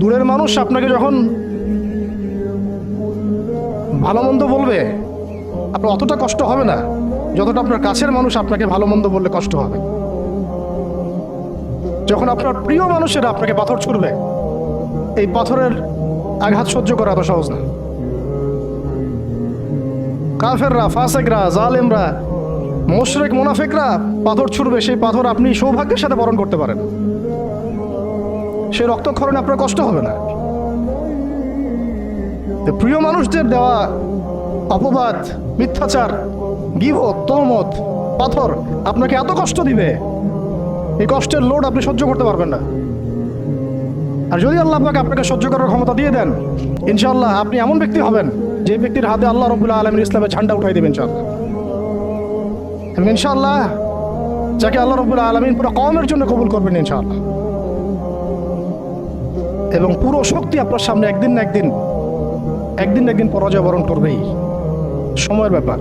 দূরের মানুষ আপনাকে যখন ভালো মন্দ বলবে আপনার অতটা কষ্ট হবে না যতটা আপনার কাছের মানুষ আপনাকে ভালো মন্দ বললে কষ্ট হবে। যখন আপনার প্রিয় মানুষেরা আপনাকে পাথর ছুড়বে, এই পাথরের আঘাত সহ্য করা এত সহজ না। কাফেররা, ফাসেকরা, জালেমরা, মুশরিক, মুনাফিকরা পাথর ছুড়বে, সেই পাথর আপনি সৌভাগ্যের সাথে বরণ করতে পারেন, সেই রক্তক্ষরণে আপনার কষ্ট হবে না। প্রিয় মানুষদের দেওয়া অপবাদ, মিথ্যাচার, গীবত, তহমত, পাথর আপনাকে এত কষ্ট দিবে, এই কষ্টের লোড আপনি সহ্য করতে পারবেন না। আর যদি আল্লাহ পাক আপনাকে সহ্য করার ক্ষমতা দিয়ে দেন, ইনশাআল্লাহ আপনি এমন ব্যক্তি হবেন যে ব্যক্তির হাতে আল্লাহ রাব্বুল আলামিন ইসলামের ঝান্ডা উঠাই দেবেন ইনশাআল্লাহ। এবং ইনশাআল্লাহ যাকে আল্লাহ রাব্বুল আলামিন পুরো কওমের জন্য কবুল করবেন ইনশাআল্লাহ। এবং পুরো শক্তি আপনার সামনে একদিন না একদিন পরাজয় বরণ করবেই, সময়ের ব্যাপার।